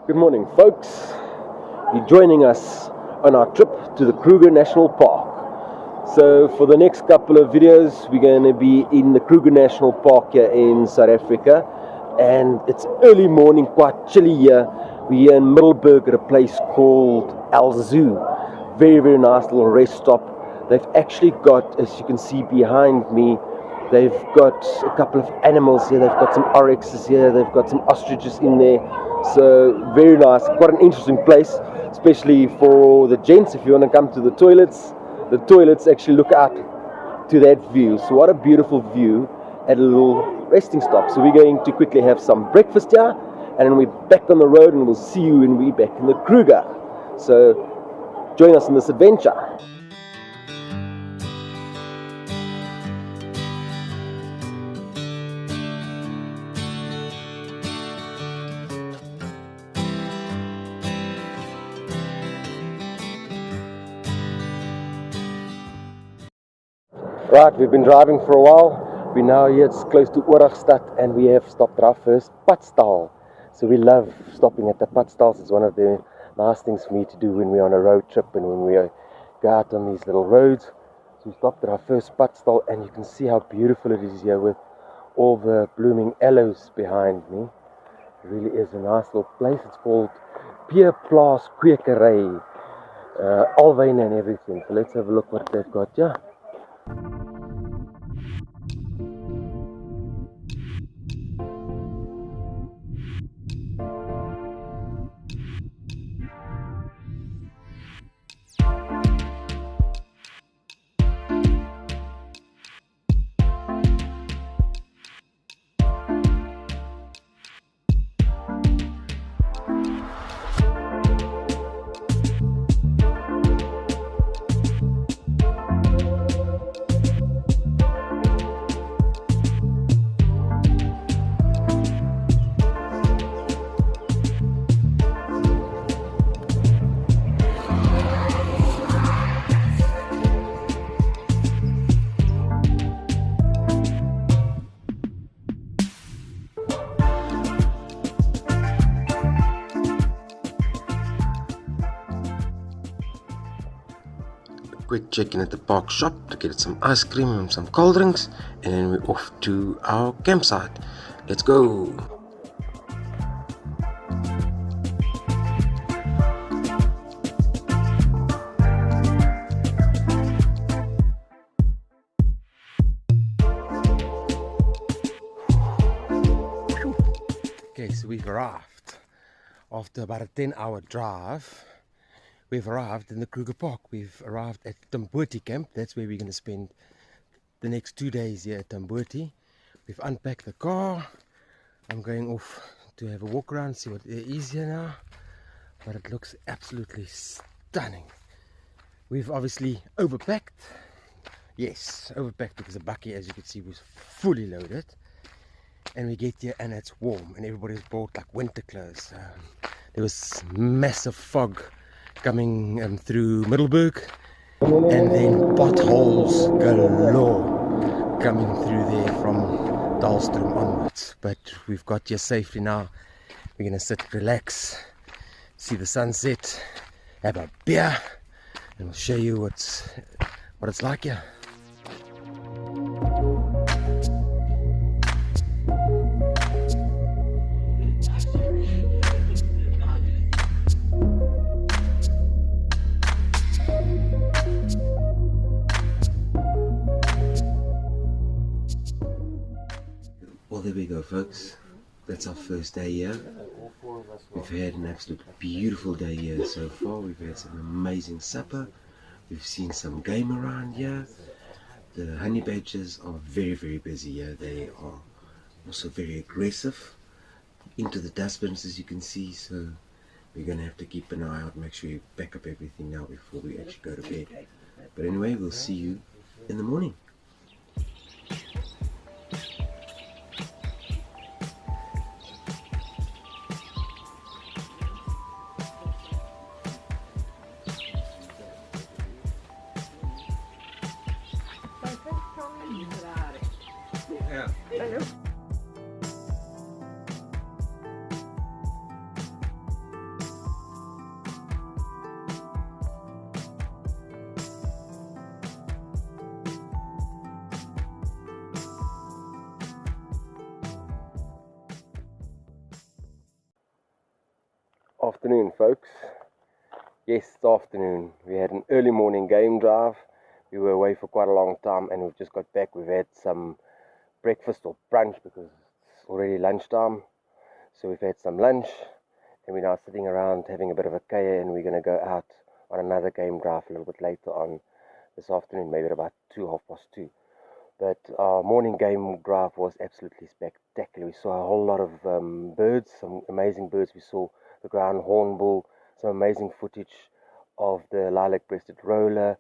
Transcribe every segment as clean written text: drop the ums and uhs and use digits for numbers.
Good morning, folks. You're joining us on our trip to the Kruger National Park. So for the next couple of videos, we're going to be in the Kruger National Park here in South Africa. And it's early morning, quite chilly here. We're here in Middelburg at a place called Al Zoo. Very, very nice little rest stop. They've actually got, as you can see behind me, they've got a couple of animals here. They've got some oryxes here. They've got some ostriches in there. So very nice. Quite an interesting place, especially for the gents. If you want to come to the toilets actually look out to that view. So what a beautiful view at a little resting stop. So we're going to quickly have some breakfast here, and then we're back on the road, and we'll see you when we're back in the Kruger. So join us in this adventure. Right, we've been driving for a while. We're now here, it's close to Ooragstad, and we have stopped at our first padstal. So we love stopping at the padstalls. It's one of the nice things for me to do when we're on a road trip and when we go out on these little roads. So we stopped at our first padstal, and you can see how beautiful it is here with all the blooming aloes behind me. It really is a nice little place. It's called Pierplaas Kwekerij, Alwyn and everything. So let's have a look what they've got here. Quick check-in at the park shop to get some ice cream and some cold drinks, and then we're off to our campsite. Let's go! Okay, so we've arrived. After about a 10-hour drive, we've arrived in the Kruger Park. We've arrived at Tamboti camp. That's where we're going to spend the next 2 days here at Tamboti. We've unpacked the car. I'm going off to have a walk around, see what there is here now. But it looks absolutely stunning. We've obviously overpacked. Yes, overpacked because the bakkie, as you can see, was fully loaded. And we get here and it's warm, and everybody's bought like winter clothes. There was massive fog coming through Middelburg, and then potholes galore coming through there from Dalstroom onwards. But we've got here safely now. We're gonna sit, relax, see the sunset, have a beer, and we'll show you what it's like here. Well, there we go, folks. That's our first day here. We've had an absolute beautiful day here so far. We've had some amazing supper. We've seen some game around here. The honey badgers are very, very busy here. They are also very aggressive into the dustbins, as you can see. So we're going to have to keep an eye out, make sure we back up everything now before we actually go to bed. But anyway, we'll see you in the morning. Afternoon, folks. Yes, it's afternoon. We had an early morning game drive. We were away for quite a long time and we've just got back. We've had some breakfast or brunch because it's already lunchtime. So we've had some lunch and we're now sitting around having a bit of a kaya, and we're going to go out on another game drive a little bit later on this afternoon, maybe at about 2:30. But our morning game drive was absolutely spectacular. We saw a whole lot of birds, some amazing birds. We saw the ground hornbill, some amazing footage of the lilac-breasted roller.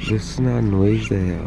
Listen to noise there.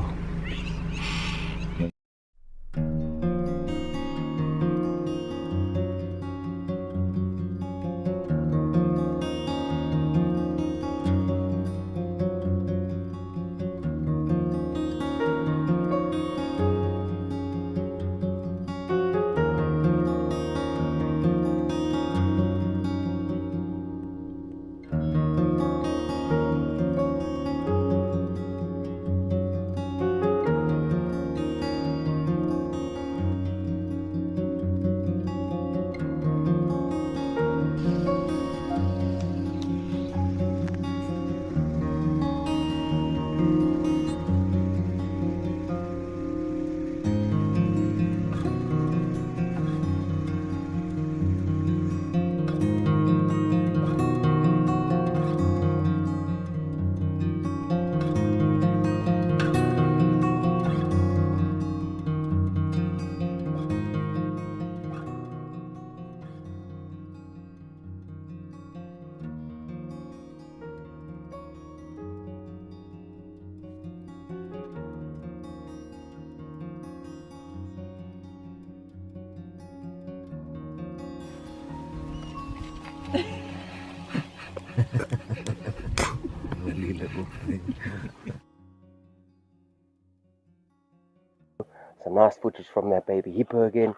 Some nice footage from that baby hippo again.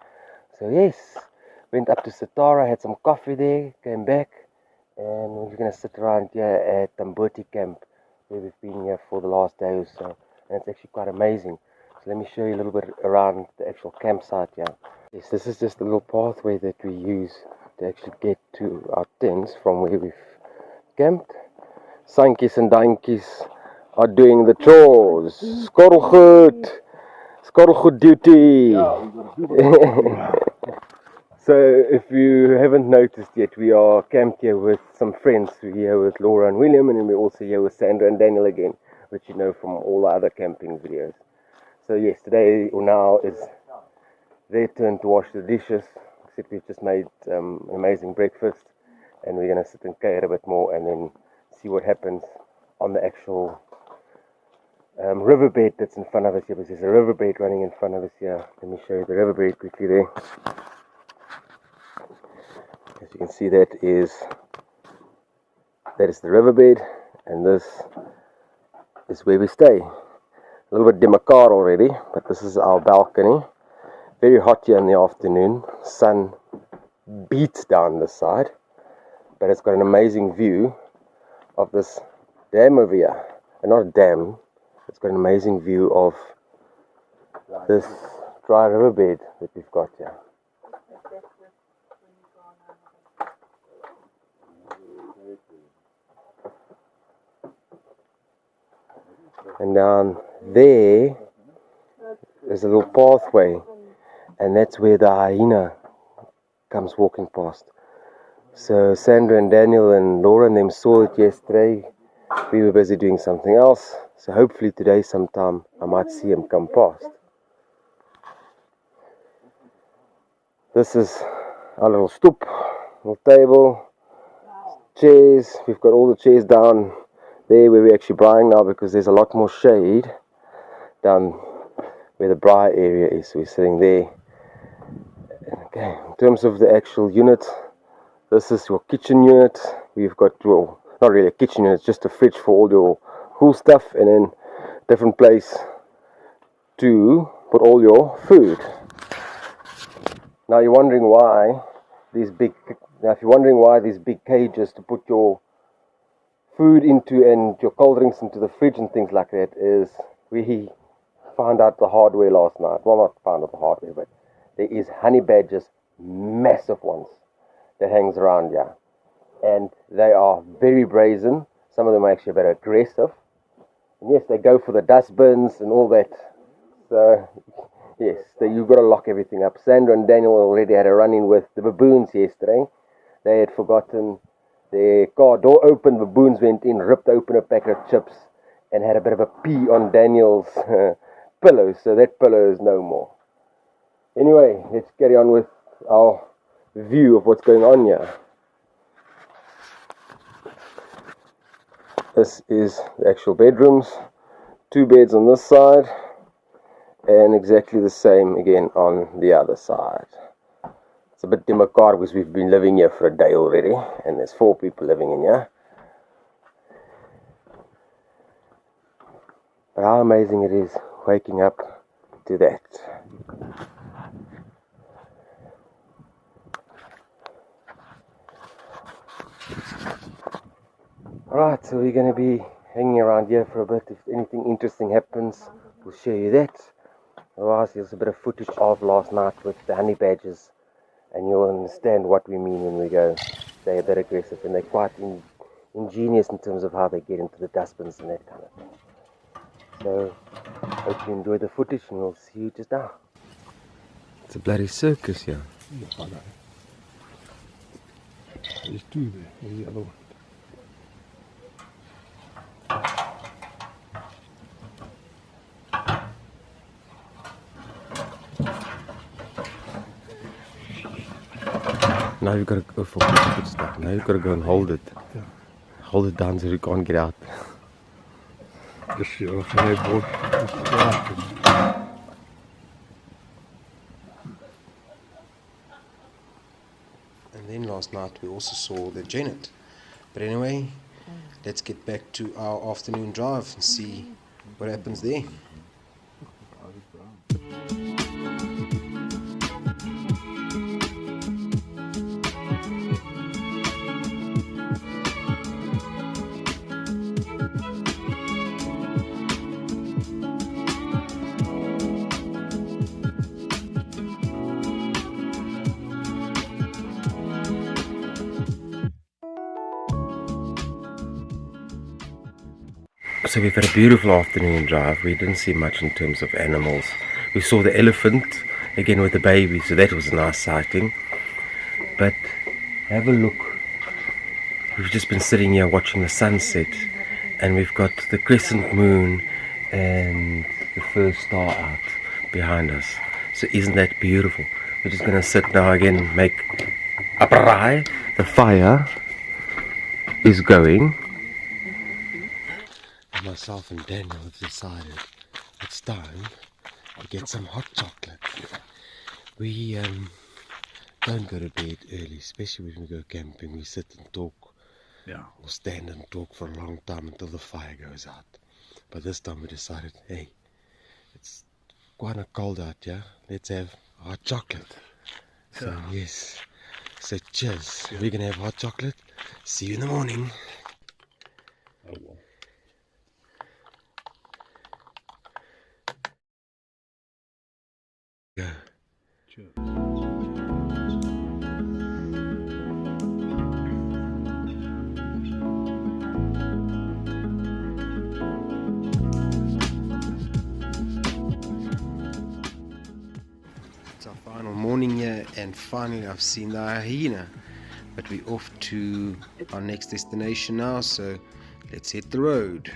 So yes, went up to Satara, had some coffee there, came back, and we're going to sit around here at Tamboti camp, where we've been here for the last day or so, and it's actually quite amazing. So let me show you a little bit around the actual campsite here. Yes, this is just a little pathway that we use to actually get to our tents from where we've camped. Sankies and Dankies are doing the chores. Skorrelgoed! Skorrelgoed duty! So if you haven't noticed yet, we are camped here with some friends. We're here with Laura and William, and then we're also here with Sandra and Daniel again, which you know from all the other camping videos. So yes, today or now is their turn to wash the dishes. Except we've just made an amazing breakfast, and we're going to sit and care a bit more and then see what happens on the actual riverbed that's in front of us here. Because there's a riverbed running in front of us here. Let me show you the riverbed quickly there. As you can see, that is the riverbed, and this is where we stay. A little bit demakar already, but this is our balcony. Very hot here in the afternoon. Sun beats down this side, but it's got an amazing view of this dam over here. And not a dam, it's got an amazing view of this dry riverbed that we've got here. And down there is a little pathway, and that's where the hyena comes walking past. So Sandra and Daniel and Laura and them saw it yesterday. We were busy doing something else, so hopefully today sometime I might see him come past. This is our little stoep, little table, chairs. We've got all the chairs down there where we're actually braaiing now, because there's a lot more shade down where the braai area is. So we're sitting there. Okay, in terms of the actual unit, this is your kitchen unit. We've got, well, not really a kitchen unit, it's just a fridge for all your cool stuff, and then a different place to put all your food. Now you're wondering why these big cages to put your food into and your cold drinks into the fridge and things like that is, we found out the hard way last night. Well, not found out the hard way, but there is honey badgers, massive ones, that hangs around here. And they are very brazen. Some of them are actually a bit aggressive. And yes, they go for the dustbins and all that. So, yes, you've got to lock everything up. Sandra and Daniel already had a run-in with the baboons yesterday. They had forgotten their car door open. Baboons went in, ripped open a packet of chips, and had a bit of a pee on Daniel's pillow. So that pillow is no more. Anyway, let's carry on with our view of what's going on here. This is the actual bedrooms. 2 beds on this side, and exactly the same again on the other side. It's a bit democratic because we've been living here for a day already, and there's 4 people living in here. But how amazing it is waking up to that. Alright, so we're going to be hanging around here for a bit. If anything interesting happens, we'll show you that. Otherwise, there's a bit of footage of last night with the honey badgers, and you'll understand what we mean when we go. They're a bit aggressive, and they're quite ingenious in terms of how they get into the dustbins and that kind of thing. So, hope you enjoy the footage, and we'll see you just now. It's a bloody circus here. Yeah, I know. There's 2 there. There's the other one. Now you've got to go for good stuff. Now you've got to go and hold it. Yeah. Hold it down so you can't get out. Just see what I bought. And then last night we also saw the Janet. But anyway, let's get back to our afternoon drive and see what happens there. So we've had a beautiful afternoon drive. We didn't see much in terms of animals. We saw the elephant again with the baby, so that was a nice sighting. But have a look. We've just been sitting here watching the sunset, and we've got the crescent moon and the first star out behind us. So isn't that beautiful? We're just going to sit now again, make a braai. The fire is going. Myself and Daniel have decided it's time to get some hot chocolate. We don't go to bed early, especially when we go camping. We sit and talk, or stand and talk for a long time until the fire goes out. But this time we decided, hey, it's quite cold out here. Let's have hot chocolate. So yes, so cheers. We're gonna have hot chocolate. See you in the morning. Oh well. Go. Cheers. It's our final morning here, and finally I've seen the hyena. But we're off to our next destination now, so let's hit the road.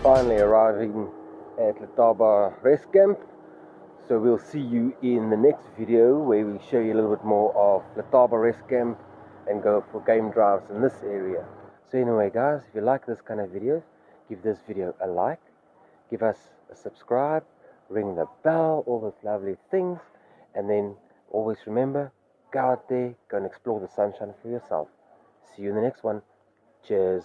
finally arriving at Letaba Rest Camp. So we'll see you in the next video where we show you a little bit more of Letaba Rest Camp and go for game drives in this area. So anyway guys, if you like this kind of videos, give this video a like, give us a subscribe, ring the bell, all those lovely things, and then always remember, go out there, go and explore the sunshine for yourself. See you in the next one. Cheers.